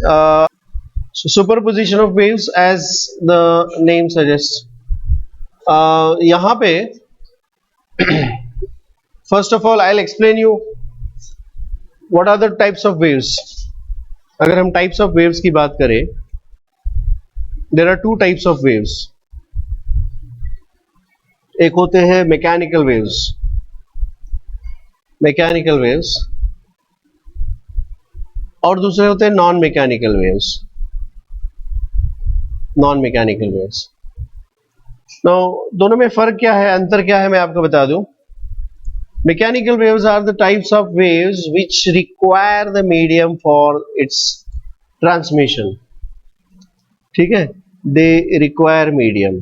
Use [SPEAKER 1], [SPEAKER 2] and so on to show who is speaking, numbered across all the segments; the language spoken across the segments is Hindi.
[SPEAKER 1] So superposition of waves as the name suggests. यहाँ पे first of all I'll explain you what are the types of waves. अगर हम types of waves की बात करें, there are two types of waves. एक होते हैं mechanical waves और दूसरे होते हैं नॉन मैकेनिकल वेव्स. दोनों में फर्क क्या है, अंतर क्या है, मैं आपको बता दूं. Mechanical waves are the types of waves which require the medium for its transmission. ठीक है, दे रिक्वायर मीडियम.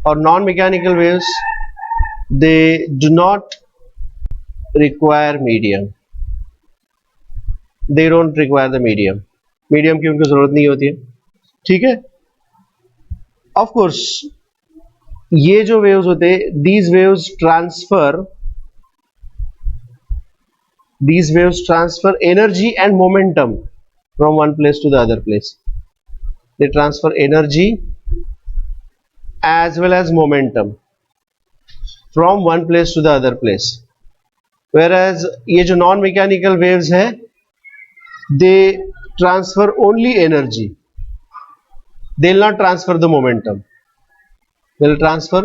[SPEAKER 1] और non mechanical waves they do not require medium. They don't require the medium की उनको जरूरत नहीं होती है. ठीक है. ऑफ कोर्स ये जो वेव्स होते हैं, these waves transfer energy and momentum from one place to the other place. They transfer energy as well as momentum from one place to the other place. Whereas ये जो नॉन मैकेनिकल वेव्स है, they transfer only energy. They will not transfer the momentum. They will transfer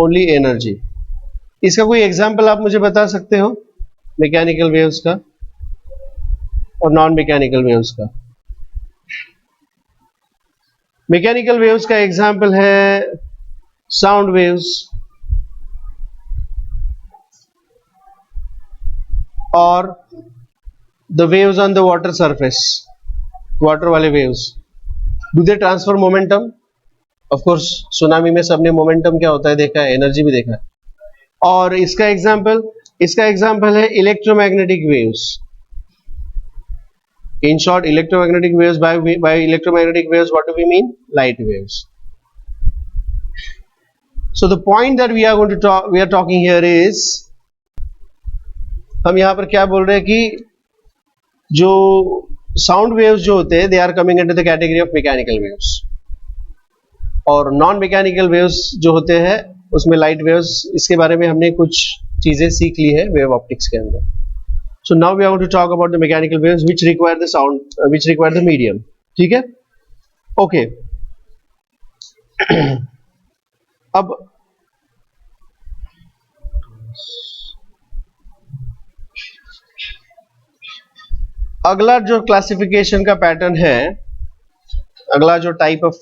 [SPEAKER 1] only energy. इसका कोई एग्जाम्पल आप मुझे बता सकते हो मैकेनिकल वेव्स का और नॉन मैकेनिकल वेव्स का? मैकेनिकल वेव्स का एग्जाम्पल है साउंड वेव्स और the waves on the water surface. Water वाले waves, do they transfer momentum? Of course, tsunami में सबने momentum क्या होता है देखा है, एनर्जी भी देखा है. और इसका एग्जाम्पल है electromagnetic waves. In short, electromagnetic waves, by electromagnetic waves what do we mean? Light waves. So the point that we are talking here is, हम यहाँ पर क्या बोल रहे हैं कि जो साउंड वेव्स जो होते हैं, they are coming into the category of mechanical waves. और नॉन मैकेनिकल वेव्स जो होते हैं उसमें लाइट वेव्स, इसके बारे में हमने कुछ चीजें सीख ली है वेव ऑप्टिक्स के अंदर. So now we are going to talk about the mechanical waves which require the sound, which require the medium. ठीक है, ओके. अब अगला जो क्लासिफिकेशन का पैटर्न है, अगला जो टाइप ऑफ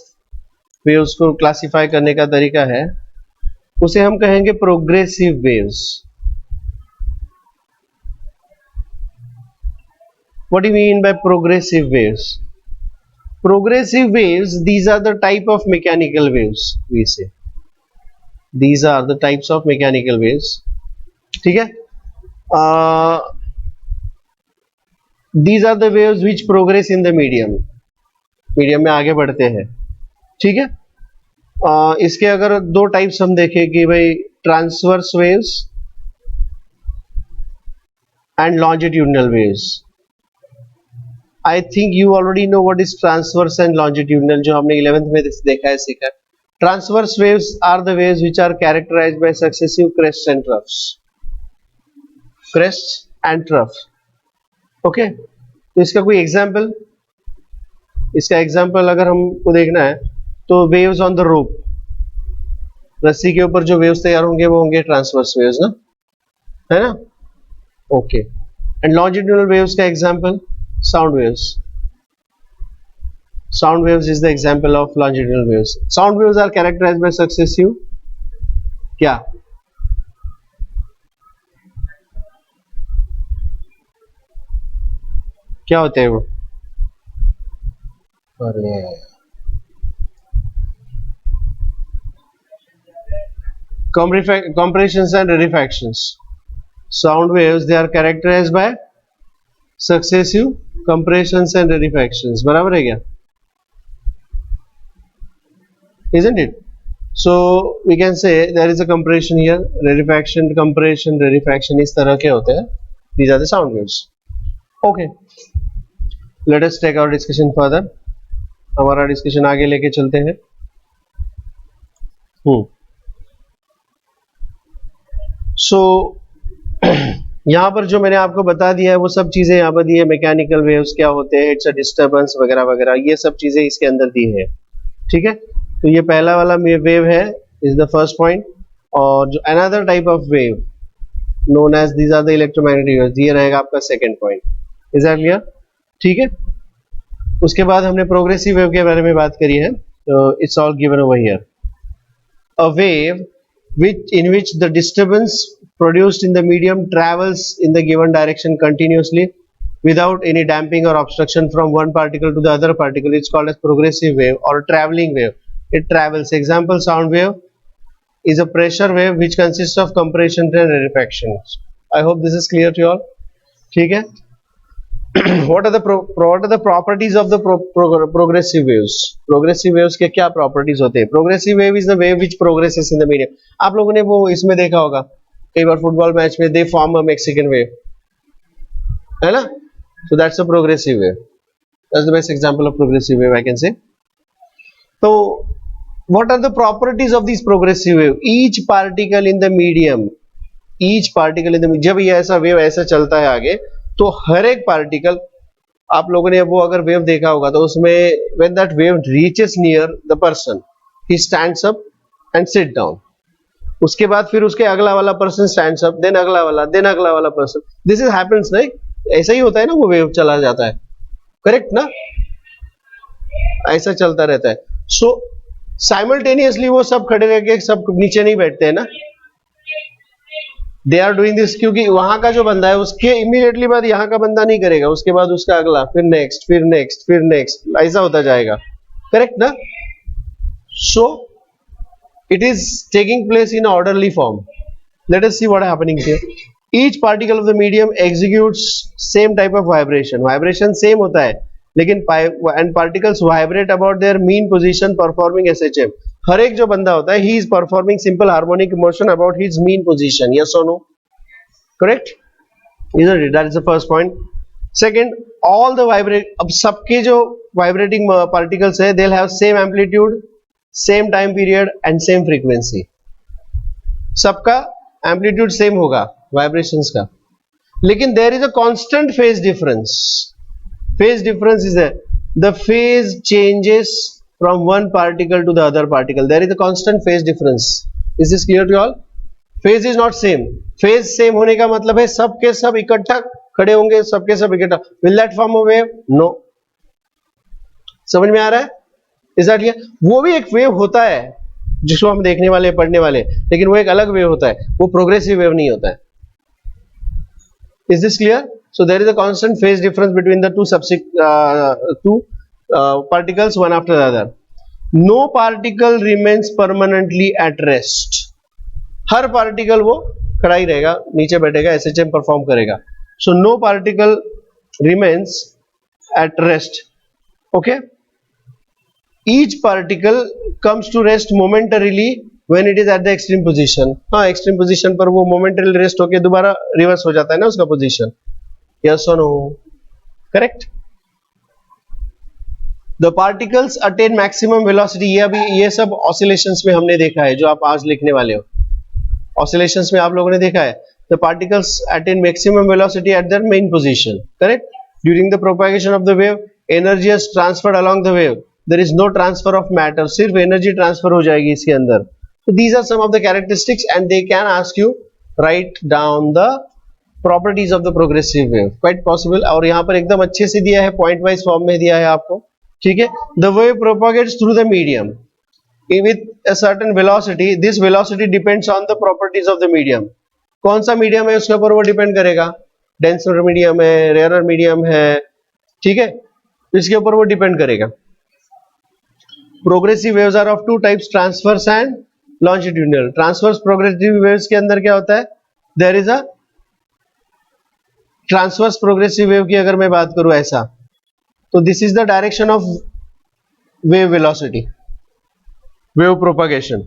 [SPEAKER 1] वेव्स को क्लासिफाई करने का तरीका है, उसे हम कहेंगे progressive waves. What do you mean by progressive waves? Progressive waves, these are the type of mechanical waves, we say. These are the types of mechanical waves. ठीक है. These are the waves which progress in the medium. Medium में आगे बढ़ते हैं. ठीक है. इसके अगर दो टाइप्स हम देखें कि भाई transverse waves and longitudinal waves. I think you already know what is transverse and longitudinal, जो हमने 11th में देखा है, सीखा है. Transverse waves are the waves which are characterized by successive crests and troughs. Crests and troughs. Okay. तो इसका कोई एग्जाम्पल, इसका एग्जाम्पल अगर हमको देखना है तो वेव्स ऑन द रोप, रस्सी के ऊपर जो वेव्स तैयार होंगे वो होंगे ट्रांसवर्स वेव्स ना, है ना. ओके. एंड लॉन्जिट्यूडनल वेव्स का example sound waves. Sound waves is the example of longitudinal waves. Sound waves are characterized by successive क्या? क्या होते हैं वो? compressions and rarefactions. Sound waves, they are characterized by successive compressions and rarefactions. बराबर है क्या? Isn't it? So we can say there is a compression here, rarefaction, compression, rarefaction, इस तरह के होते हैं. These are the sound waves. Okay, let us take our discussion further. हमारा डिस्कशन आगे लेके चलते हैं। सो यहाँ पर जो मैंने आपको बता दिया है वो सब चीजें यहाँ पर दी है। मैकेनिकल वेव्स क्या होते हैं, इट्स अ डिस्टर्बेंस वगैरह वगैरह, ये सब चीजें इसके अंदर दी है। ठीक है, तो ये पहला वाला वेव है, इज द फर्स्ट पॉइंट। और जो another type of wave known as these are the electromagnetic waves, ये रहेगा आपका second point. Is that clear? ठीक है, उसके बाद हमने प्रोग्रेसिव वेव के बारे में बात करी है। तो it's all given over here. A wave in which the disturbance produced in the medium travels in the given direction continuously without any damping or obstruction from one particle to the other particle. It's called as progressive wave or traveling wave. It travels. Example, sound wave is a pressure wave which consists of compression and rarefaction. I hope this is clear to you all. ठीक है? what are the properties of the progressive waves? Progressive waves के क्या properties होते हैं? Progressive wave is the wave which progresses in the medium. आप लोगों ने वो इसमें देखा होगा कई बार फुटबॉल मैच में, they form a Mexican wave, है ना? So that's a progressive wave. That's the best example of progressive wave I can say. So what are the properties of this progressive wave? Each particle in the medium, जब ये ऐसा वेव ऐसा चलता है आगे, तो हर एक पार्टिकल, आप लोगों ने वो अगर वेव देखा होगा तो उसमें when that wave reaches near the person, he stands up and sit down. उसके बाद फिर उसके अगला वाला पर्सन स्टैंड्स अप, देन अगला वाला पर्सन, दिस इज हैपेंस ना, ऐसा ही होता है ना, वो वेव चला जाता है, करेक्ट ना, ऐसा चलता रहता है। सो साइमल्टेनियसली वो सब खड़े रह के सब नीचे नहीं बैठते हैं ना, दे आर डूइंग दिस, क्योंकि वहां का जो बंदा है उसके इमीडिएटली बाद यहाँ का बंदा नहीं करेगा, उसके बाद उसका अगला, फिर नेक्स्ट, फिर नेक्स्ट, फिर नेक्स्ट, ऐसा होता जाएगा, करेक्ट ना। So it is taking place in orderly form. Let us see what happening here. Each particle of the medium executes same type of vibration same होता है, लेकिन and particles vibrate about their mean position performing SHM. हर एक जो बंदा होता है, he is performing simple harmonic motion about his mean position, yes और no, correct, isn't it? That is the first point. Second, all the अब सबके जो वाइब्रेटिंग पार्टिकल्स है, they'll have same amplitude, same time period and same frequency. सबका एम्पलीट्यूड सेम होगा वाइब्रेशंस का, लेकिन there is a constant phase difference. Phase difference is there. The phase changes from one particle to the other particle. There is a constant phase difference. Is this clear to you all? Phase is not same. Phase same होने का मतलब है सब के सब इकट्ठा खड़े होंगे, सबके सब इकट्ठा। Will that form a wave? No. समझ में आ रहा है? Is that clear? वो भी एक वेव होता है जिसको हम देखने वाले, पढ़ने वाले, लेकिन वो एक अलग वेव होता है, वो प्रोग्रेसिव वेव नहीं होता है। Is this clear? So there is a constant phase difference between the two particles one after the other. No particle remains permanently at rest. हर पार्टिकल वो खड़ा ही रहेगा, नीचे बैठेगा, एसएचएम परफॉर्म करेगा। So no particle remains at rest, okay. Each particle comes to rest momentarily when it is at the extreme position. हाँ, एक्सट्रीम पोजीशन पर वो मोमेंटरी रेस्ट होके दोबारा रिवर्स हो जाता है ना उसका पोजीशन, यस और no, correct. The particles attain maximum velocity, ये अभी ये सब ऑसिलेशंस में हमने देखा है, जो आप आज लिखने वाले हो, ऑसिलेशंस में आप लोगों ने देखा है। The particles attain maximum velocity at their mean position, correct. During the propagation of the wave, energy is transferred along the wave, there is no transfer of matter, सिर्फ एनर्जी ट्रांसफर हो जाएगी इसके अंदर। तो these are some of the characteristics and they can ask you write down the properties of the progressive wave, quite possible. और यहाँ पर एकदम अच्छे से दिया है, पॉइंट वाइज फॉर्म में दिया है आपको, ठीक है। The wave propagates through the medium with a certain velocity. This velocity depends on the properties of the medium. कौन सा मीडियम है उसके ऊपर वो डिपेंड करेगा, डेंसर मीडियम है, रेयरर मीडियम है, ठीक है, इसके ऊपर वो डिपेंड करेगा। Progressive waves are of two types, transverse and longitudinal. Transverse progressive waves के अंदर क्या होता है, there is a transverse progressive wave की अगर मैं बात करूं ऐसा, तो this is the direction of wave velocity, wave propagation.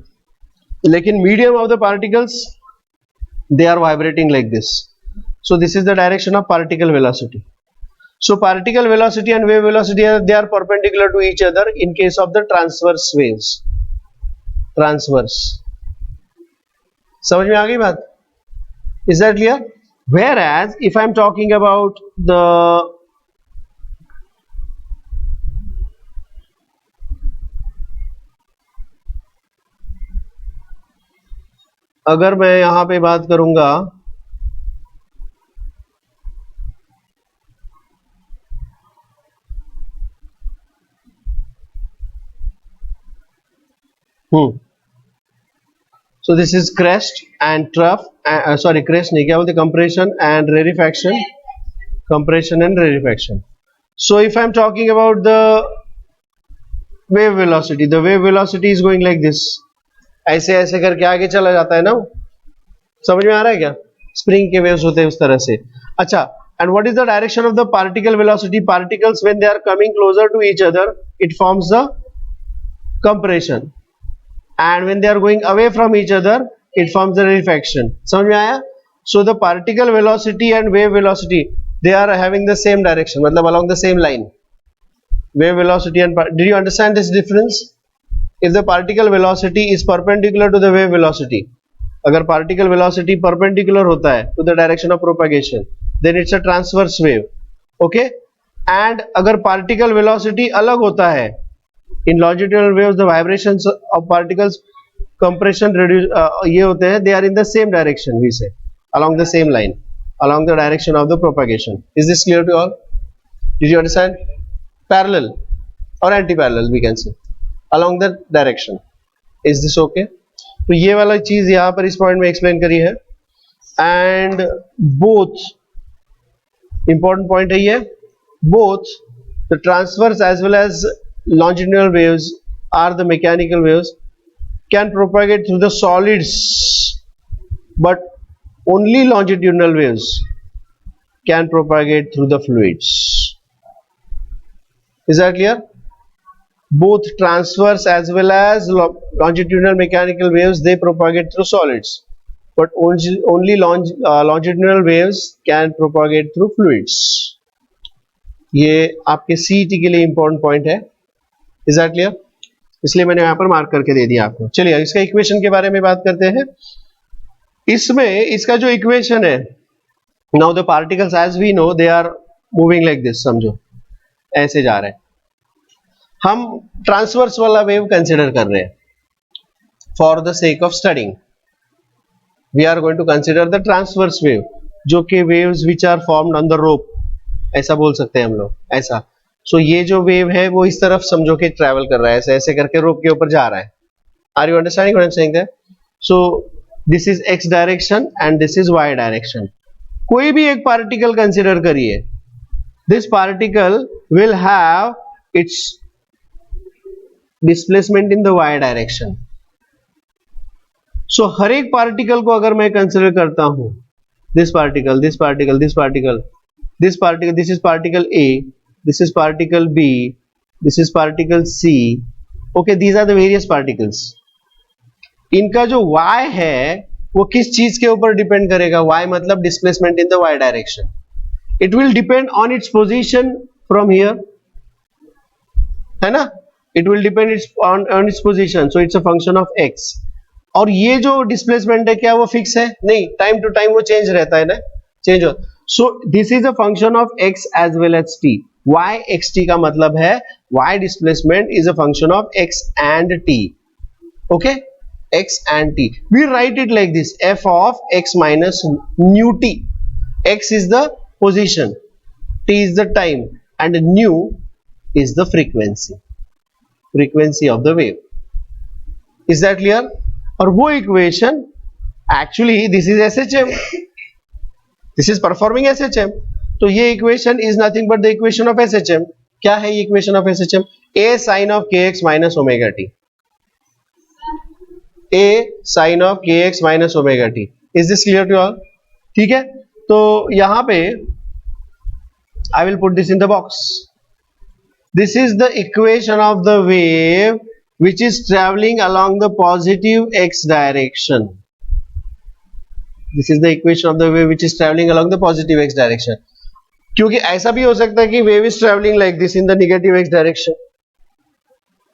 [SPEAKER 1] लेकिन medium of the particles, they are vibrating like this, so this is the direction of particle velocity. So particle velocity and wave velocity they are perpendicular to each other in case of the transverse waves. Transverse. समझ में आ गई बात? Is that clear? Whereas if I am talking about the अगर मैं यहां पे बात करूंगा so this is crest and trough sorry crest नहीं क्या बोलते compression and rarefaction so if I am talking about the wave velocity is going like this ऐसे ऐसे करके आगे चला जाता है ना समझ में आ रहा है क्या स्प्रिंग के वेव्स होते हैं उस तरह से अच्छा and what is the direction of the particle velocity particles when they are coming closer to each other it forms the compression and when they are going away from each other it forms the rarefaction समझ में आया so the particle velocity and wave velocity they are having the same direction मतलब along the same line wave velocity and did you understand this difference if the particle velocity is perpendicular to the wave velocity अगर particle velocity perpendicular होता है to the direction of propagation then it's a transverse wave okay and अगर particle velocity अलग होता है in longitudinal waves the vibrations of particles compression reduce ये होते हैं they are in the same direction we say along the same line along the direction of the propagation is this clear to all did you understand parallel or anti-parallel we can say along the direction is this okay तो ये वाला चीज यहाँ पर इस पॉइंट में एक्सप्लेन करी है एंड बोथ इंपॉर्टेंट पॉइंट है ये both the transverse as well as longitudinal waves are the mechanical waves can propagate through the solids but only longitudinal waves can propagate through the fluids is that clear both transverse as well as longitudinal mechanical waves they propagate through solids but only longitudinal waves can propagate through fluids ये आपके सीईटी के लिए इंपॉर्टेंट पॉइंट है इज दैट क्लियर इसलिए मैंने यहां पर मार्क करके दे दिया आपको चलिए इसका इक्वेशन के बारे में बात करते हैं इसमें इसका जो इक्वेशन है now the particles as we know they are moving like this समझो ऐसे जा रहे हैं हम ट्रांसवर्स वाला वेव कंसिडर कर रहे हैं for the sake of studying we are going to consider the transverse wave जो कि waves which are formed on the rope ऐसा बोल सकते हैं हम लोग ऐसा सो ये जो वेव है वो इस तरफ समझो कि ट्रैवल कर रहा है ऐसे ऐसे करके रोप के ऊपर जा रहा है are you understanding what I am saying that so this is X direction and this is Y direction कोई भी एक पार्टिकल कंसिडर करिए this particle will have its displacement in the Y direction so हर एक पार्टिकल को अगर मैं कंसिडर करता हूं this particle this particle this particle this is particle A, this is particle B, this is particle C. Okay, these are the various particles. इनका जो y है वो किस चीज के ऊपर डिपेंड करेगा y मतलब displacement in the y direction it will depend on its position from here है ना it will depend on its position so it's a function of x और ये जो डिस्प्लेसमेंट है क्या वो फिक्स है नहीं टाइम टू टाइम वो चेंज रहता है ना चेंज हो so this is a function of x as well as t y xt का मतलब है y displacement is a function of x and t okay x and t we write it like this f of x minus nu t x is the position t is the time and nu is the frequency of the wave is that clear और वो equation actually this is SHM this is performing SHM तो ये equation is nothing but the equation of SHM क्या है ये equation of SHM a sin of kx minus omega t a sin of kx minus omega t is this clear to all ठीक है तो यहां पे I will put this in the box this is the equation of the wave which is traveling along the positive x direction this is the equation of the wave which is traveling along the positive x direction क्योंकि ऐसा भी हो सकता है कि wave is travelling like this in the negative x direction,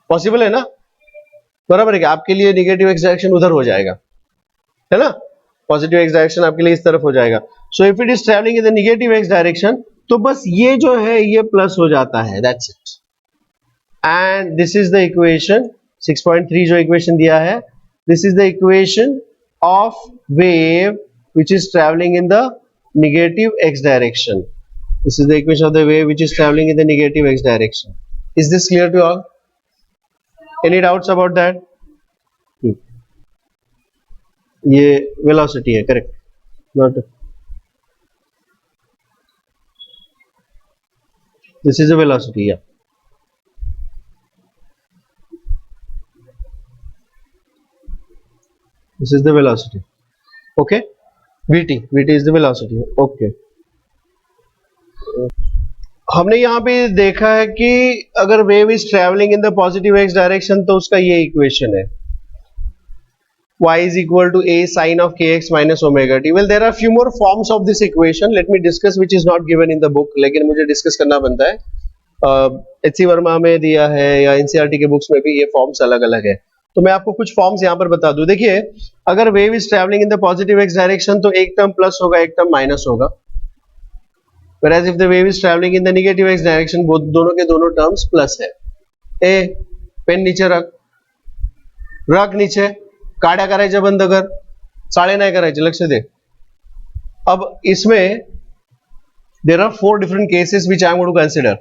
[SPEAKER 1] possible है ना, बराबर है कि आपके लिए नेगेटिव एक्स डायरेक्शन उधर हो जाएगा, है ना, पॉजिटिव एक्स डायरेक्शन आपके लिए इस तरफ हो जाएगा. So if it is travelling in the negative x direction, तो बस ये जो है ये प्लस हो जाता है, that's it. And this is the equation 6.3 जो इक्वेशन दिया है, this is the equation of wave which is traveling in the negative x direction. This is the equation of the wave which is traveling in the negative x direction. Is this clear to all? Any doubts about that? ये velocity है, correct? Not. This is a velocity, yeah. This is the velocity. Okay. Vt is the velocity. Okay. हमने यहाँ पे देखा है कि अगर wave is travelling in the positive x direction तो उसका ये इक्वेशन है, y is equal to a sin of kx minus omega t. Well, there are few more forms of this equation. Let me discuss which is not given in the book. लेकिन मुझे डिस्कस करना बनता है. HC वर्मा में दिया है या NCERT के बुक्स में भी ये फॉर्म्स अलग अलग है, तो मैं आपको कुछ फॉर्म्स यहाँ पर बता दूं. देखिए, अगर wave is travelling in the positive x direction तो एक टर्म प्लस होगा, एक टर्म माइनस होगा. Whereas if the wave is traveling in the negative x direction, दोनों के दोनों टर्म्स प्लस है. ए पेन नीचे रख नीचे, काड्या करायच्या बंद कर, चाळे नाही करायचे, लक्ष दे. अब इसमें there are 4 different cases which I am going to consider.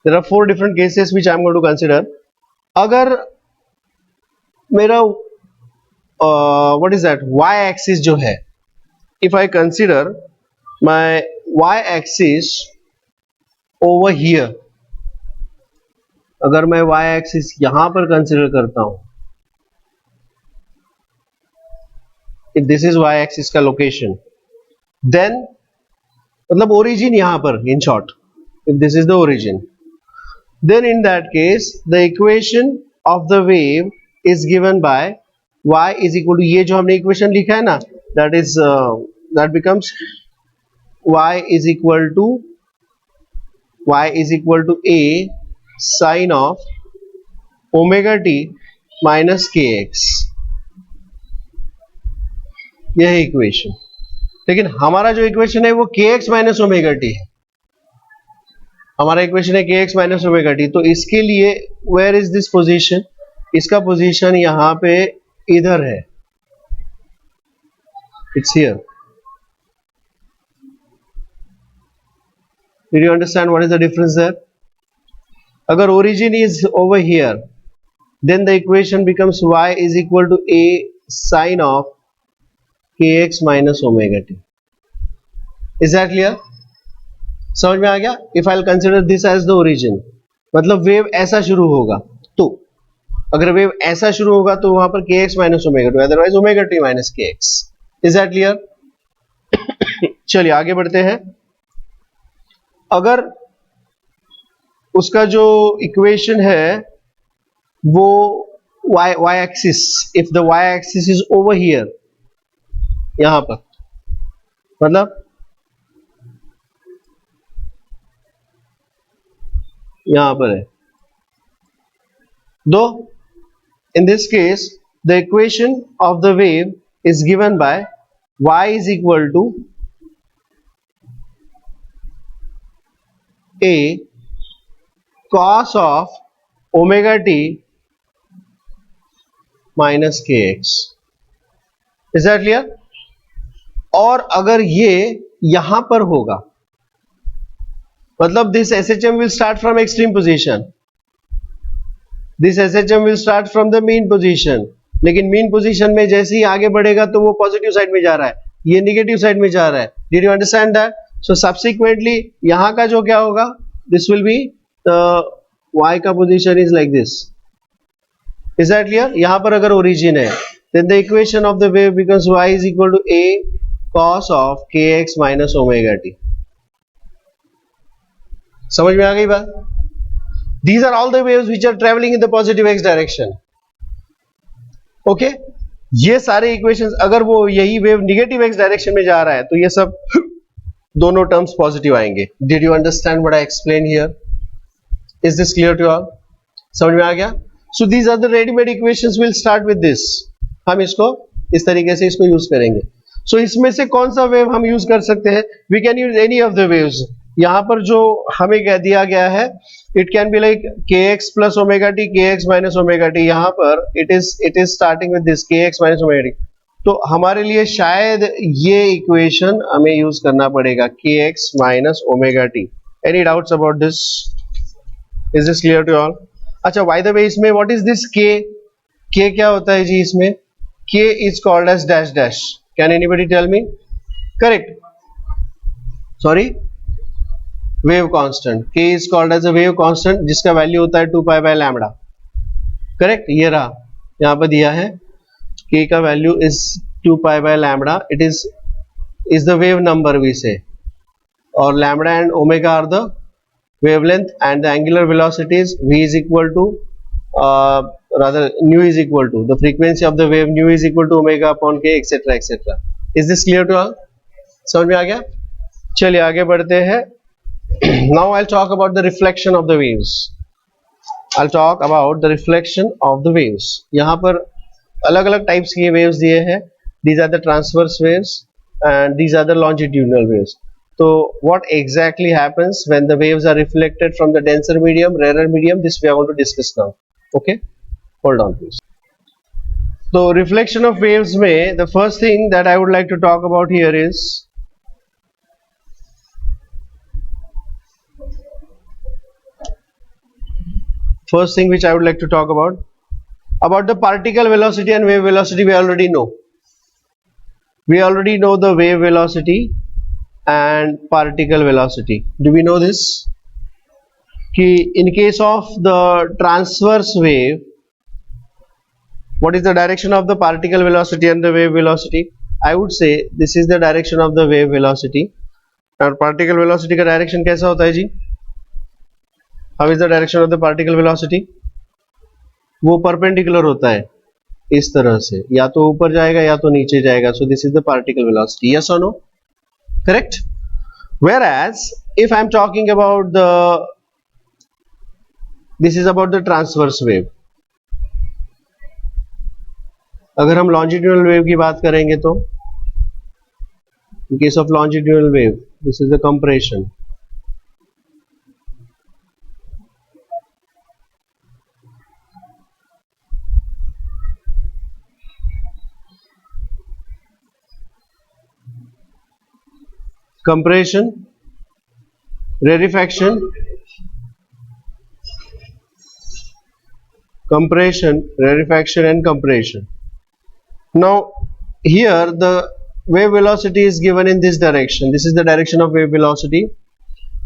[SPEAKER 1] There are 4 different cases which I am going to consider. अगर मेरा what is that y axis जो है, if I consider my y axis over here, अगर मैं y axis यहां पर कंसिडर करता हूं, if this is y axis का लोकेशन, then मतलब ओरिजिन यहां पर, in short, if this is the origin, then in that case the equation of the wave is given by y is equal to, ये जो हमने इक्वेशन लिखा है ना, that is that becomes y is equal to a sin of omega t minus kx. यह है इक्वेशन. लेकिन हमारा जो इक्वेशन है वो kx माइनस ओमेगा टी है. हमारा इक्वेशन है kx माइनस ओमेगा टी. तो इसके लिए वेयर इज दिस पोजीशन, इसका पोजीशन यहां पे इधर है, it's here. Did you understand what is the difference there? अगर origin is over here, then the equation becomes y is equal to a sin of kx minus omega t. Is that clear? समझ में आ गया? If I'll consider this as the origin, मतलब वेव ऐसा शुरू होगा, तो अगर वेव ऐसा शुरू होगा तो वहां पर kx minus omega t, otherwise omega t minus kx. Is that clear? चलिए आगे बढ़ते हैं. अगर उसका जो इक्वेशन है वो y axis, if the y axis is over here, यहां पर, मतलब यहां पर है, दो in this case the equation of the wave is given by y is equal to a cos of omega t minus kx. Is that clear? और अगर ये यहां पर होगा, मतलब this SHM will start from extreme position, this SHM will start from the mean position, लेकिन मीन पोजीशन में जैसे ही आगे बढ़ेगा तो वो पॉजिटिव साइड में जा रहा है, ये नेगेटिव साइड में जा रहा है. Did you understand that? So subsequently यहां का जो क्या होगा, दिस विल बी y का position is like this. Is that clear? यहां पर अगर ओरिजिन है, then the equation of the wave becomes y is equal to a cos of kx minus omega t. समझ में आ गई बात? These are all the waves which are traveling in the positive x direction. Okay ये सारे इक्वेशंस, अगर वो यही वेव नेगेटिव एक्स डायरेक्शन में जा रहा है तो ये सब दोनों टर्म्स पॉजिटिव आएंगे. Did you understand what I explain here? Is this clear to all? समझ में आ गया? So these are the readymade equations. Will start with this. हम इसको इस तरीके से इसको यूज करेंगे. सो इसमें से कौन सा वेव हम यूज कर सकते हैं? We can use any of the waves. यहाँ पर जो हमें दिया गया है, it can be like kx plus omega t, kx minus omega t. यहाँ पर it is starting with this kx minus omega t. तो हमारे लिए शायद ये इक्वेशन हमें यूज करना पड़ेगा, kx minus omega t. Any doubts about this? Is this clear to all? अच्छा, बाय द वे इसमें what is this k? k क्या होता है जी इसमें? k is called as dash dash. Can anybody tell me? Correct. Sorry, wave constant. k is called as a wave constant जिसका वैल्यू होता है 2 पाई बाय लैम्बडा. करेक्ट. ये रहा, यहाँ पर दिया है k का value is 2 pi by lambda. It is the wave number we say, और lambda and omega are the wavelength, and the angular velocity is v is equal to rather nu is equal to the frequency of the wave, nu is equal to omega upon k, etc etc. Is this clear to all? समझ में आ गया? चलिए आगे बढ़ते हैं. Now I'll talk about the reflection of the waves. I'll talk about the reflection of the waves. यहाँ पर अलग अलग टाइप्स के waves दिए हैं. These are the transverse waves and these are the longitudinal waves. So what exactly happens when the waves are reflected from the denser medium, rarer medium? This we are going to discuss now. Okay, hold on please. So reflection of waves में the first thing that I would like to talk about here is first thing which I would like to talk about the particle velocity and wave velocity. We already know the wave velocity and particle velocity. Do we know this? कि in case of the transverse wave, what is the direction of the particle velocity and the wave velocity? I would say this is the direction of the wave velocity. और particle velocity का direction कैसा होता है जी? How is the direction of the particle velocity? वो perpendicular होता है इस तरह से, या तो ऊपर जाएगा या तो नीचे जाएगा. So this is the particle velocity. Yes or no? Correct. Whereas if I am talking about this is about the transverse wave. अगर हम longitudinal wave की बात करेंगे तो in case of longitudinal wave, this is the compression. Compression, rarefaction, and compression. Now here the wave velocity is given in this direction. This is the direction of wave velocity.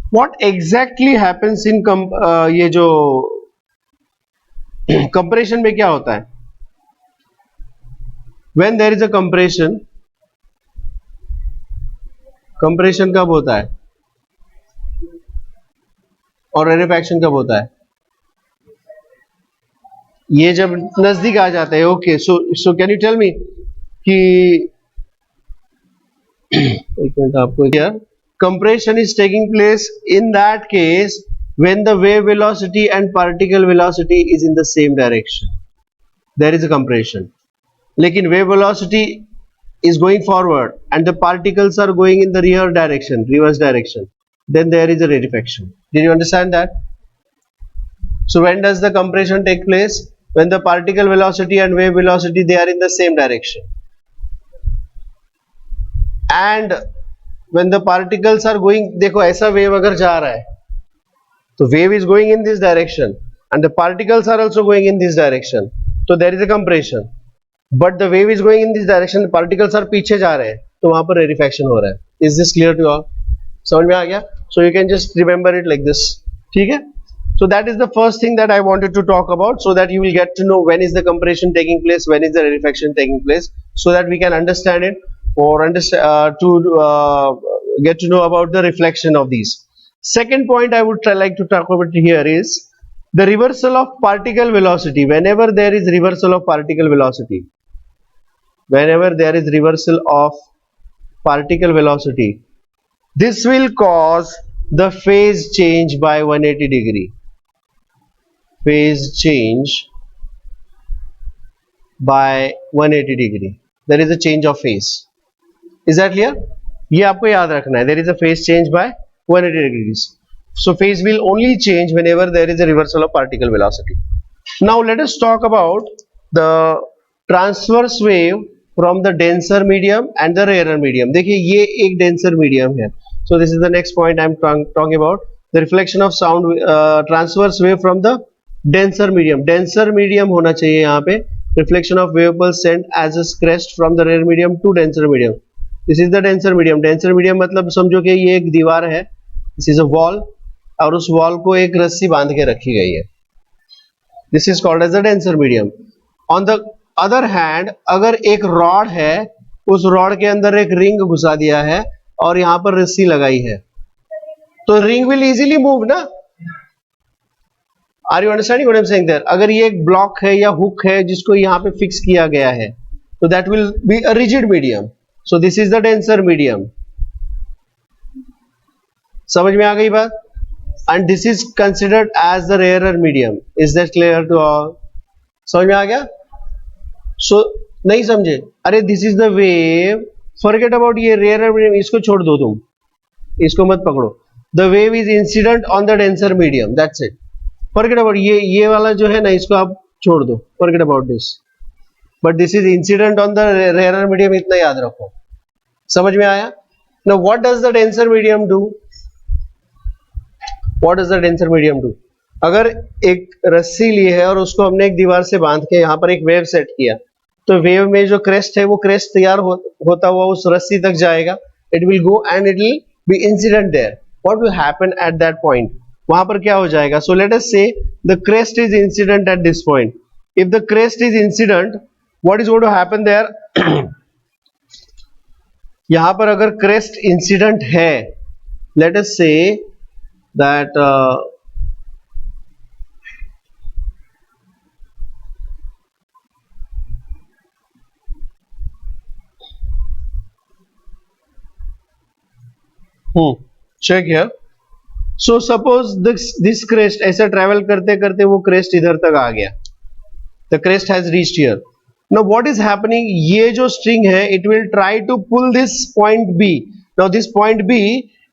[SPEAKER 1] What exactly happens in ये जो compression में क्या होता है? When there is a compression कब होता है और रेरेफैक्शन कब होता है? ये जब नजदीक आ जाता है. Okay, so can you tell me कि एक मिनट आपको क्या, compression is taking place in that case when the wave velocity and particle velocity is in the same direction. There is a compression. लेकिन wave velocity is going forward and the particles are going in the reverse direction, then there is a rarefaction. Did you understand that? So when does the compression take place? When the particle velocity and wave velocity, they are in the same direction, and when the particles are going, देखो ऐसा wave अगर जा रहा है तो wave is going in this direction and the particles are also going in this direction, so there is a compression. But the wave is going in this direction, particles are पीछे जा रहे हैं, तो वहां पर rarefaction हो रहा है. Is this clear to all? समझ में आ गया? So you can just remember it like this. ठीक है? So that is the first thing that I wanted to talk about, so that you will get to know when is the compression taking place, when is the rarefaction taking place, so that we can understand it, or get to know about the reflection of these. Second point I would like to talk about here is the reversal of particle velocity. Whenever there is reversal of particle velocity, This will cause the phase change by 180 degree. Phase change by 180 degree. There is a change of phase. Is that clear? ये आपको याद रखना है. There is a phase change by 180 degrees. So phase will only change whenever there is a reversal of particle velocity. Now let us talk about the transverse wave from the denser medium and the rarer medium. देखिए ये एक denser medium है. So this is the next point I am talking about. The reflection of sound transverse wave from the denser medium. Denser medium होना चाहिए यहाँ पे. Reflection of wave pulse sent as a crest from the rarer medium to denser medium. This is the denser medium. Denser medium मतलब समझो कि ये एक दीवार है. This is a wall और उस वॉल को एक रस्सी बांध के रखी गई है. This is called as a denser medium. On the other hand, अगर एक रॉड है, उस रॉड के अंदर एक रिंग घुसा दिया है और यहाँ पर रस्सी लगाई है, तो रिंग will easily move ना. Are you understanding what I'm saying there? अगर ये एक ब्लॉक है या हुक है जिसको यहाँ पे फिक्स किया गया है, तो that will be a rigid medium. So this is the denser medium. समझ में आ गई बात? And this is considered as the rarer medium. Is that clear to all? समझ में आ गया? So नहीं समझे? अरे this is the wave. Forget about ये rarer medium. इसको छोड़ दो तुम. इसको मत पकड़ो. The wave is incident on the denser medium. That's it. Forget about ये वाला जो है ना, इसको आप छोड़ दो. Forget about this. But this is incident on the rarer medium. इतना याद रखो. समझ में आया? Now what does the denser medium do? What does the denser medium do? अगर एक रस्सी ली है और उसको हमने एक दीवार से बांध के यहाँ पर एक वेव सेट किया, तो वेव में जो क्रेस्ट है वो क्रेस्ट तैयार होता हुआ उस रस्सी तक जाएगा. It will go and it will be incident there. What will happen at that point? वहां पर क्या हो जाएगा? So let us say the crest is incident at this point. If the crest is incident, what is going to happen there? यहां पर अगर क्रेस्ट इंसिडेंट है, let us see that check here. So suppose this crest ऐसे ट्रेवल करते करते वो क्रेस्ट इधर तक आ गया. The crest has reached here. Now what is happening? ये जो string है, it will try to pull this point B. Now this point B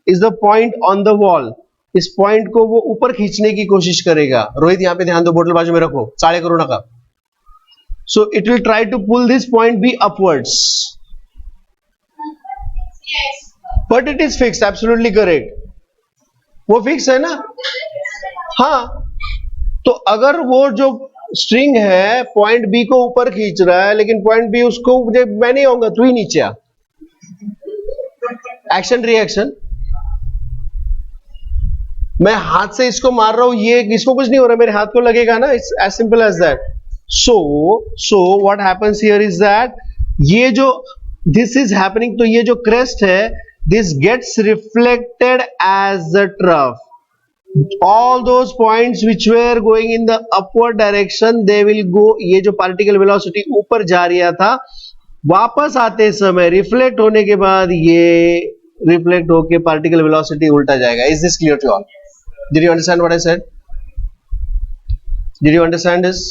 [SPEAKER 1] is the point on the wall. इस point को वो ऊपर खींचने की कोशिश करेगा. रोहित यहाँ पे ध्यान दो, बोतल बाजू में रखो, चाले करो ना का. So it will try to pull this point B upwards. Yes. But it is fixed. Absolutely correct. वो fix है ना? हाँ. तो अगर वो जो स्ट्रिंग है पॉइंट बी को ऊपर खींच रहा है, लेकिन पॉइंट बी उसको मैं नहीं आऊंगा, तू ही नीचे आ. Action reaction. मैं हाथ से इसको मार रहा हूं, ये इसको कुछ नहीं हो रहा, मेरे हाथ को लगेगा ना. It's as simple as that. So what happens here is that ये जो दिस इज हैपनिंग, तो ये जो क्रेस्ट है, this gets reflected as the trough. All those points which were going in the upward direction, they will go. ये जो particle velocity ऊपर जा रहा था, वापस आते समय रिफ्लेक्ट होने के बाद ये रिफ्लेक्ट होके particle velocity उल्टा जाएगा. Is this clear to all? Did you understand what I said? Did you understand this?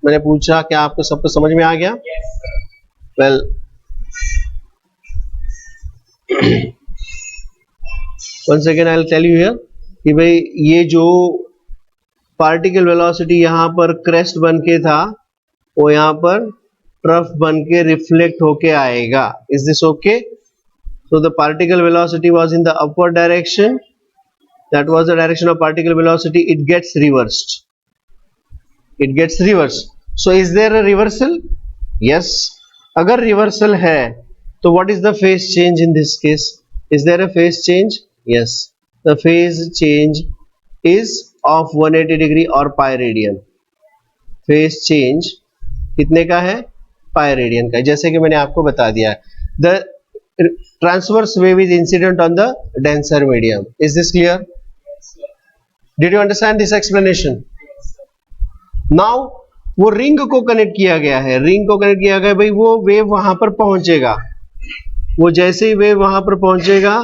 [SPEAKER 1] मैंने पूछा, क्या आपको सबको समझ में आ गया? Well, once again I'll tell you here कि भाई ये जो पार्टिकल वेलोसिटी यहाँ पर क्रेस्ट बन के था, वो यहाँ पर ट्रफ बन के रिफ्लेक्ट होके आएगा. Is this okay? So the particle velocity was in the upward direction. That was the direction of particle velocity. It gets reversed. It gets reverse. So is there a reversal? Yes. अगर रिवर्सल है तो what is the phase change in this case? Is there a phase change? Yes. The phase change is of 180 degree or pi radian. Phase change कितने का है? Pi radian का. जैसे कि मैंने आपको बता दिया है. The transverse wave is incident on the denser medium. Is this clear? Did you understand this explanation? Now वो रिंग को कनेक्ट किया गया है. रिंग को कनेक्ट किया गया, भाई वो वेव वहां पर पहुंचेगा. वो जैसे ही वेव वहां पर पहुंचेगा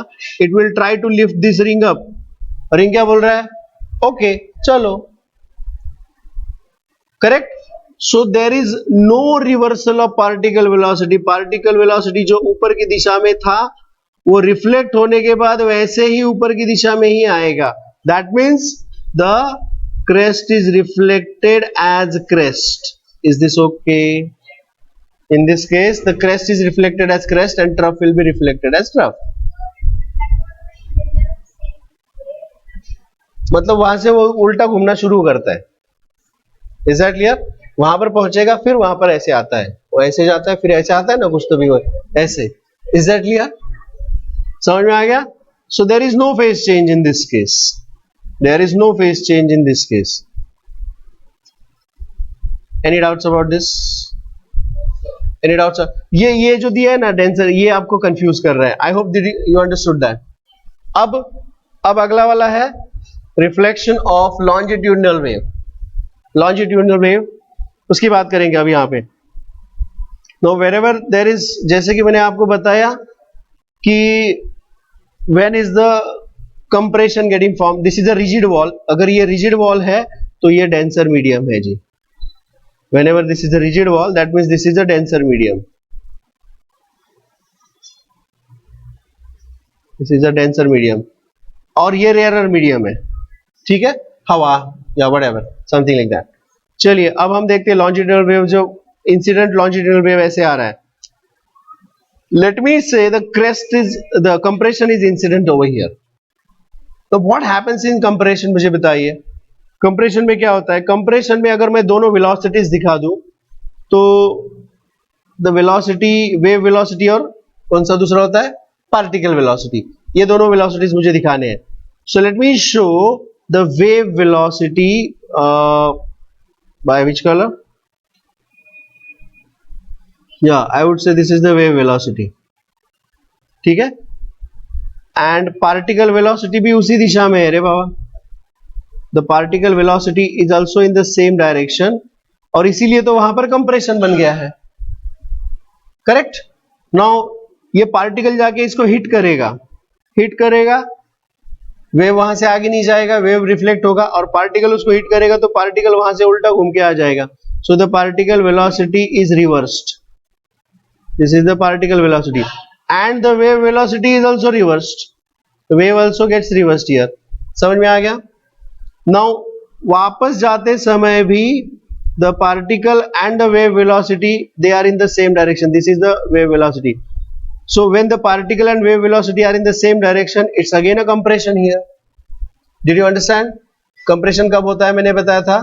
[SPEAKER 1] it will try to lift this ring up. Ring क्या बोल रहा है? ओके चलो, correct. So there is no reversal of particle velocity. Particle velocity जो ऊपर की दिशा में था वो रिफ्लेक्ट होने के बाद वैसे ही ऊपर की दिशा में ही आएगा। That means the crest is reflected as crest. Is this okay? In this case the crest is reflected as crest and trough will be reflected as trough. मतलब वहां से वो उल्टा घूमना शुरू करता है। Is that clear? वहां पर पहुंचेगा फिर वहां पर ऐसे आता है, वो ऐसे जाता है फिर ऐसे आता है ना, कुछ तो भी हो ऐसे। Is that clear? समझ में आ गया? So there is no phase change in this case. There is no phase change in this case. Any doubts about this? Any doubts? ये जो दिया है ना डेंसर, ये आपको कंफ्यूज कर रहा है। I hope you understood that. अब अगला वाला है reflection of longitudinal wave. Longitudinal wave उसकी बात करेंगे अब यहाँ पे। Now wherever there is, जैसे कि मैंने आपको बताया कि when is the compression getting formed, this is a rigid wall। अगर ये rigid wall है तो ये denser medium है जी। whenever this is a rigid wall that means this is a denser medium, this is a denser medium। और ये rarer medium है, ठीक है, हवा या whatever something like that। चलिए अब हम देखते हैं longitudinal wave, जो incident longitudinal wave ऐसे आ रहा है। let me say the compression is incident over here। तो व्हाट हैपेंस इन कंप्रेशन, मुझे बताइए कंप्रेशन में क्या होता है। कंप्रेशन में अगर मैं दोनों वेलोसिटीज दिखा दूं तो द वेलोसिटी, वेव वेलोसिटी और कौन सा दूसरा होता है, पार्टिकल वेलोसिटी, ये दोनों वेलोसिटीज मुझे दिखाने हैं। So let me show the wave velocity by which colour, या I would say this is the wave velocity, ठीक है। एंड पार्टिकल वेलोसिटी भी उसी दिशा में है रे बाबा। The particle velocity is also in the same direction, और इसीलिए तो वहां पर कंप्रेशन बन गया है, करेक्ट। नाउ ये पार्टिकल जाके इसको हिट करेगा, वेव वहां से आगे नहीं जाएगा, वेव रिफ्लेक्ट होगा, और पार्टिकल उसको हिट करेगा तो पार्टिकल वहां से उल्टा घूम के आ जाएगा। सो the particle velocity is reversed, this is the particle velocity, and the wave velocity is also reversed, the wave also gets reversed here। समझ में आ गया। now वापस जाते समय भी the particle and the wave velocity they are in the same direction, this is the wave velocity। so when the particle and wave velocity are in the same direction it's again a compression here। did you understand? compression कब होता है मैंने बताया था,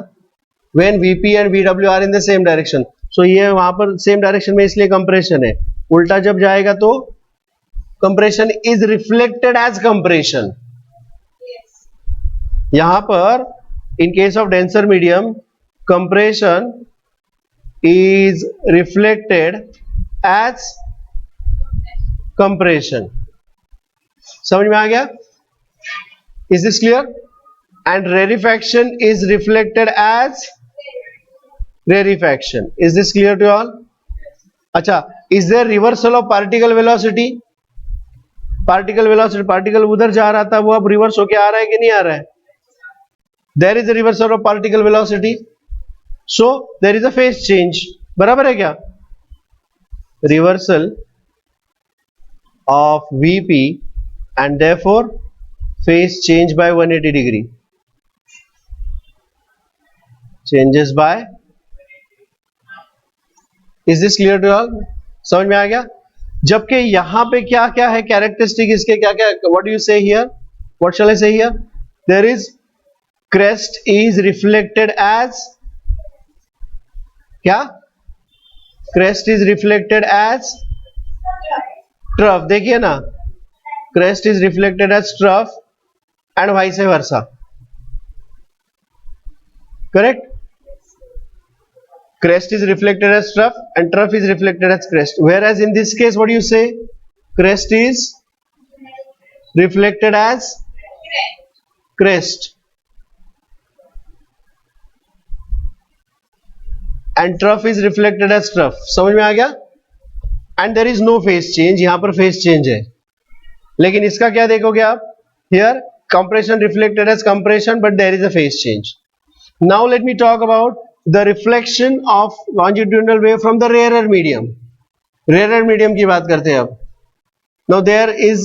[SPEAKER 1] when vp and vw are in the same direction। so ये वहां पर सेम डायरेक्शन में इसलिए कंप्रेशन है। उल्टा जब जाएगा तो compression is reflected as compression. यहां पर in case of denser medium compression is reflected as compression. समझ में आ गया? Is this clear? And rarefaction is reflected as rarefaction. Is this clear to all? अच्छा, is there reversal of particle velocity? Particle velocity, particle उधर जा रहा था वो अब रिवर्स होके आ रहा है कि नहीं आ रहा है? There is a reversal of particle velocity, so there is a phase change. बराबर है क्या? Reversal of VP and therefore phase change by 180 degree, changes by. Is this clear to all? समझ में आ गया? जबकि यहां पे क्या क्या है कैरेक्टरिस्टिक इसके, क्या क्या, what do you say here, what shall I say here? There is crest is reflected as क्या? crest is reflected as trough। देखिए ना, crest is reflected as trough and vice versa, correct? crest is reflected as trough and trough is reflected as crest, whereas in this case what do you say? crest is reflected as crest and trough is reflected as trough। समझ में आ गया? And there is no phase change, यहां पर फेज चेंज है, लेकिन इसका क्या देखोगे आप, here compression reflected as compression but there is a phase change. Now let me talk about the reflection of longitudinal wave from the rarer medium. Rarer medium की बात करते हैं अब. Now there is,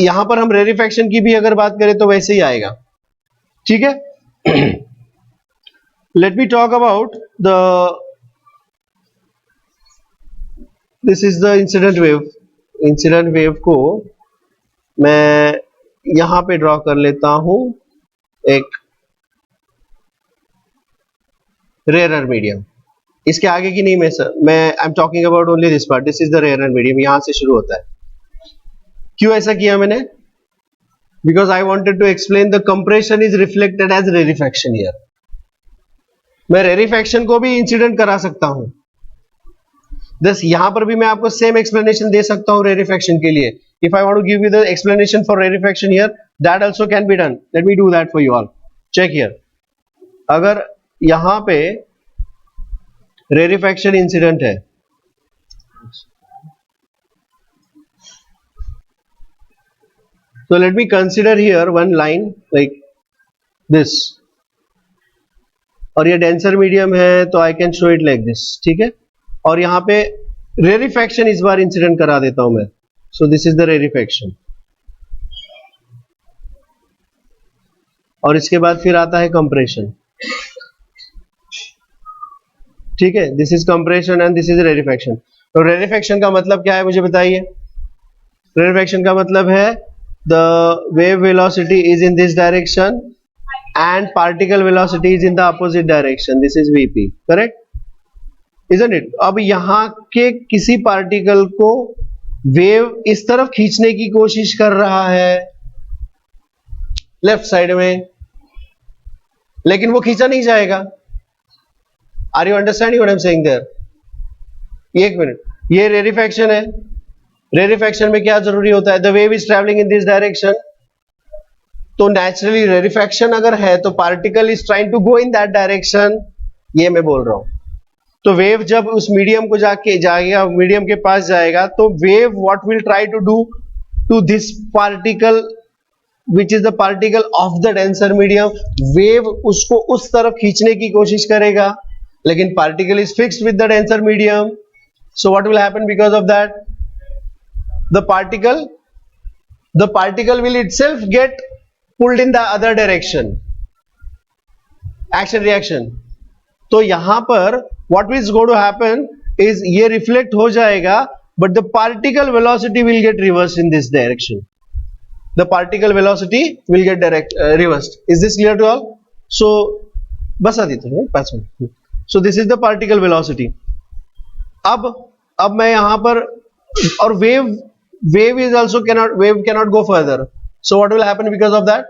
[SPEAKER 1] यहां पर हम rarefaction की भी अगर बात करें तो वैसे ही आएगा, ठीक है. Let me talk about the, this is the incident wave. Incident wave को मैं यहां पे ड्रॉ कर लेता हूं एक रेयर मीडियम. इसके आगे की नहीं, मैं I am talking about only this part. This is the rare medium, यहां से शुरू होता है. क्यों ऐसा किया मैंने? Because I wanted to explain the compression is reflected as rarefaction here. मैं रेरिफैक्शन को भी इंसिडेंट करा सकता हूं. दस यहां पर भी मैं आपको सेम एक्सप्लेनेशन दे सकता हूं रेरिफैक्शन के लिए. If I want to give you the explanation for rarefaction here, that also can be done. Let me do that for you all. Check here. अगर यहां पे rarefaction incident है, so let me consider here one line like this. और ये denser medium है तो I can show it like this, ठीक है. और यहां पे rarefaction इस बार incident करा देता हूं मैं. So this is the rarefaction. और इसके बाद फिर आता है compression. ठीक है, this is compression and this is rarefaction. तो rarefaction का मतलब क्या है मुझे बताइए. Rarefaction का मतलब है the wave velocity is in this direction and particle velocity is in the opposite direction. This is Vp, correct? Isn't it? अब यहां के किसी पार्टिकल को वेव इस तरफ खींचने की कोशिश कर रहा है लेफ्ट साइड में, लेकिन वो खींचा नहीं जाएगा. Are you understanding what I am saying there? एक मिनट, ये रेरिफैक्शन है. रेरिफैक्शन में क्या जरूरी होता है? The wave is travelling in this direction, तो नेचुरली रेरिफैक्शन अगर है तो particle is trying to go in that direction. ये मैं बोल रहा हूं. तो वेव जब उस मीडियम को जाएगा, मीडियम के पास जाएगा, तो wave what will try to do to this particle which is the particle of the denser medium. Wave उसको उस तरफ खींचने की कोशिश करेगा, लेकिन particle is fixed with the denser medium. So what will happen because of that? The particle will itself get pulled in the other direction. Action reaction. तो यहां पर what is going to happen is ये रिफ्लेक्ट हो जाएगा, but the particle velocity will get reversed in this direction. The particle velocity will get reversed. Is this clear to all? So बस आदि तो 5 minute. So this is the particle velocity. अब मैं यहां पर, और wave is also cannot go further. So what will happen because of that?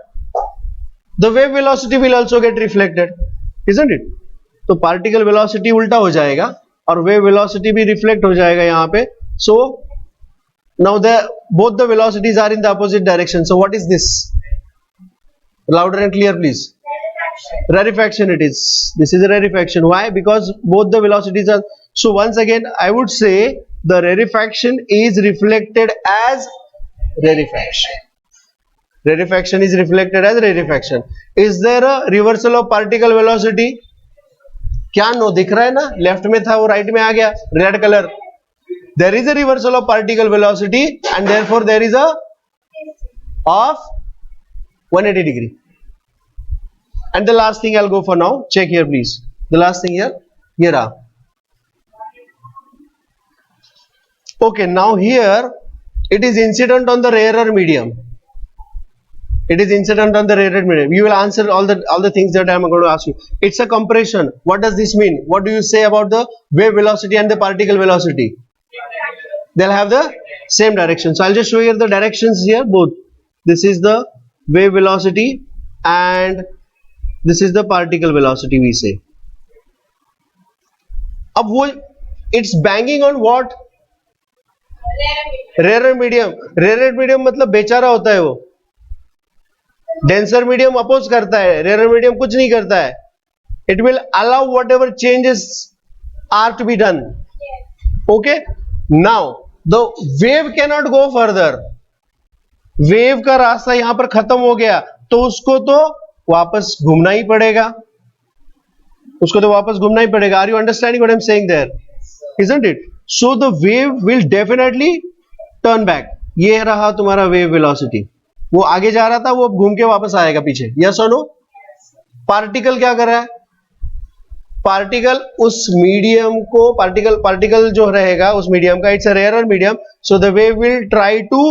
[SPEAKER 1] The wave velocity will also get reflected, isn't it? तो पार्टिकल वेलोसिटी उल्टा हो जाएगा और वेव वेलोसिटी भी रिफ्लेक्ट हो जाएगा यहां पे. So now both the velocities are in the opposite direction. So what is this? Louder and clear please. Rarefaction it is. This is a rarefaction. Why? Because both the velocities are. So once again I would say the rarefaction is reflected as rarefaction. Rarefaction is reflected as rarefaction. Is there a reversal of particle velocity? क्या नो दिख रहा है ना, लेफ्ट में था वो राइट में आ गया, red colour. There is a reversal of particle velocity and therefore there is a of 180 degree. And the last thing I will go for now. Check here please. The last thing here रहा. Okay, now here it is incident on the rare medium. It is incident on the rarer medium. You will answer all the things that I am going to ask you. It's a compression. What does this mean? What do you say about the wave velocity and the particle velocity? They'll have the same direction. So I'll just show you the directions here. Both. This is the wave velocity and this is the particle velocity. We say. अब वो it's banging on what? Rarer medium. Rarer medium मतलब बेचारा होता है वो. डेंसर मीडियम अपोज करता है, रेयर मीडियम कुछ नहीं करता है. It will allow whatever changes are to be done. Okay, now the wave cannot go further, wave का रास्ता यहां पर खत्म हो गया तो उसको तो वापस घूमना ही पड़ेगा, उसको तो वापस घूमना ही पड़ेगा. Are you understanding what I am saying there, isn't it? So the wave will definitely turn back. ये रहा तुम्हारा वेव वेलोसिटी, वो आगे जा रहा था, वो घूम के वापस आएगा पीछे. यस और नो? पार्टिकल क्या कर रहा है? पार्टिकल उस मीडियम को, पार्टिकल जो रहेगा उस मीडियम का, it's a rare medium, so the wave will try to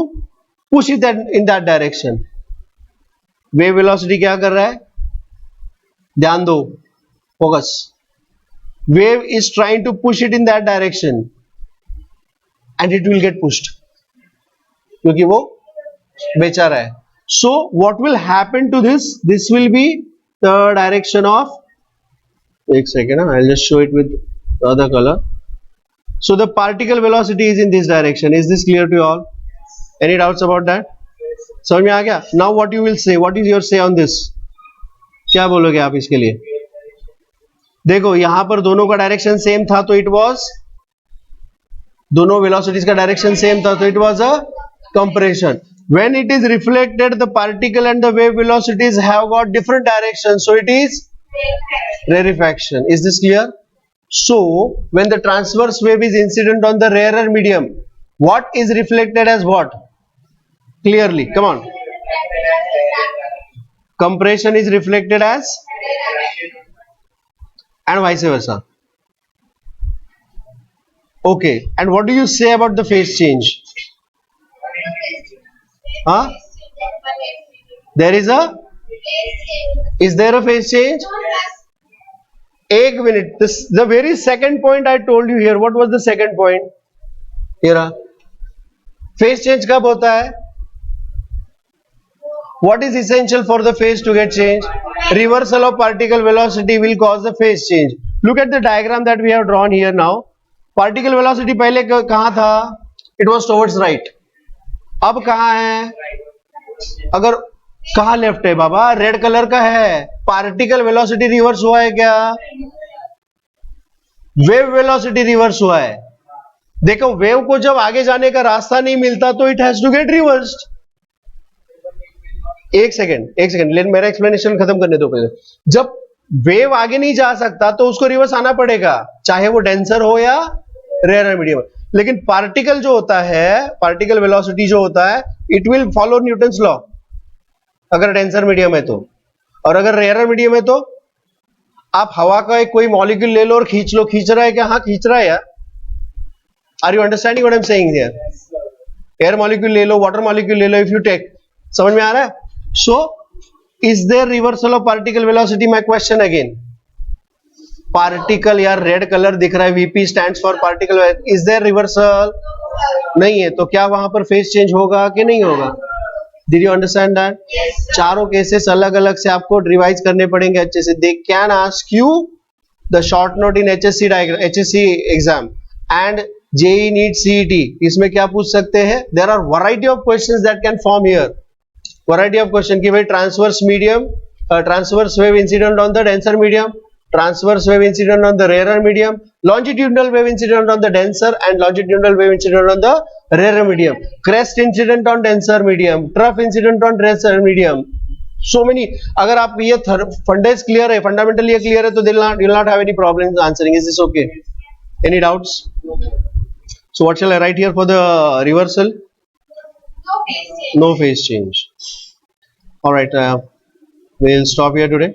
[SPEAKER 1] push it in that direction. Wave velocity क्या कर रहा है? ध्यान दो, focus. Wave is trying to push it in that direction and it will get pushed, क्योंकि वो बेचारा है. So what will happen to this? This will be the direction of, एक second, I will just show it with the other colour. So the particle velocity is in this direction. Is this clear to all? Any doubts about that? समझ में आ गया? Now what you will say, what is your say on this? क्या बोलोगे आप इसके लिए? देखो यहां पर दोनों का डायरेक्शन सेम था तो इट वाज, दोनों वेलोसिटीज का डायरेक्शन सेम था तो it was a compression. When it is reflected the particle and the wave velocities have got different direction, so it is rarefaction. Is this clear? So when the transverse wave is incident on the rarer medium, what is reflected as what? Clearly, come on. Compression is reflected as, and vice versa. Okay, and what do you say about the phase change? Huh? There is a, is there a phase change? एक minute, the very second point I told you here, what was the second point? Here, phase change कब होता है? What is essential for the phase to get changed? Reversal of particle velocity will cause the phase change. Look at the diagram that we have drawn here now. Particle velocity पहले कहाँ था? It was towards right. अब कहाँ है? अगर कहाँ लेफ्ट है बाबा? रेड कलर का है. पार्टिकल वेलोसिटी रिवर्स हुआ है क्या? वेव वेलोसिटी रिवर्स हुआ है. देखो वेव को जब आगे जाने का रास्ता नहीं मिलता तो it has to get reversed. एक सेकेंड लेकिन मेरा एक्सप्लेनेशन खत्म करने दो पहले. जब वेव आगे नहीं जा सकता तो उसको रिवर्स आना पड़ेगा, चाहे वो डेंसर हो या रेयर मीडियम. लेकिन पार्टिकल जो होता है, पार्टिकल वेलोसिटी जो होता है, it will follow Newton's law अगर डेंसर मीडियम है तो. और अगर रेयर मीडियम है तो आप हवा का एक कोई मॉलिक्यूल ले लो और खींच लो. खींच रहा है क्या? हाँ खींच रहा है यार. Are you understanding what I am saying here? Air molecule ले लो, वाटर मॉलिक्यूल ले लो, इफ यू टेक, समझ में आ रहा है? So is there reversal of particle velocity? My question again. Particle यार रेड कलर दिख रहा है, VP stands for particle. Is there reversal? नहीं है. तो क्या वहां पर फेज चेंज होगा कि नहीं होगा? Did you understand that? Yes, चारों केसेस अलग अलग से आपको रिवाइज करने पड़ेंगे अच्छे से. They can ask you the short note in HSC diagram, HSC exam and JEE NEET CET. इसमें क्या पूछ सकते हैं? There are variety of questions that can form here. Variety of question कि भाई transverse medium, transverse wave incident on the denser medium, transverse wave incident on the rarer medium, longitudinal wave incident on the denser and longitudinal wave incident on the rarer medium, crest incident on denser medium, trough incident on rarer medium. So many. अगर आप ये फंडेस क्लियर है, फंडामेंटल ये क्लियर है तो you'll not have any problems answering. Is this okay? Any doubts? So what shall I write here for the reversal?
[SPEAKER 2] No phase change.
[SPEAKER 1] No phase change. All right. We'll stop here today.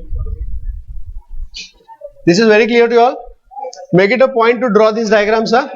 [SPEAKER 1] This is very clear to you all. Make it a point to draw these diagrams, huh?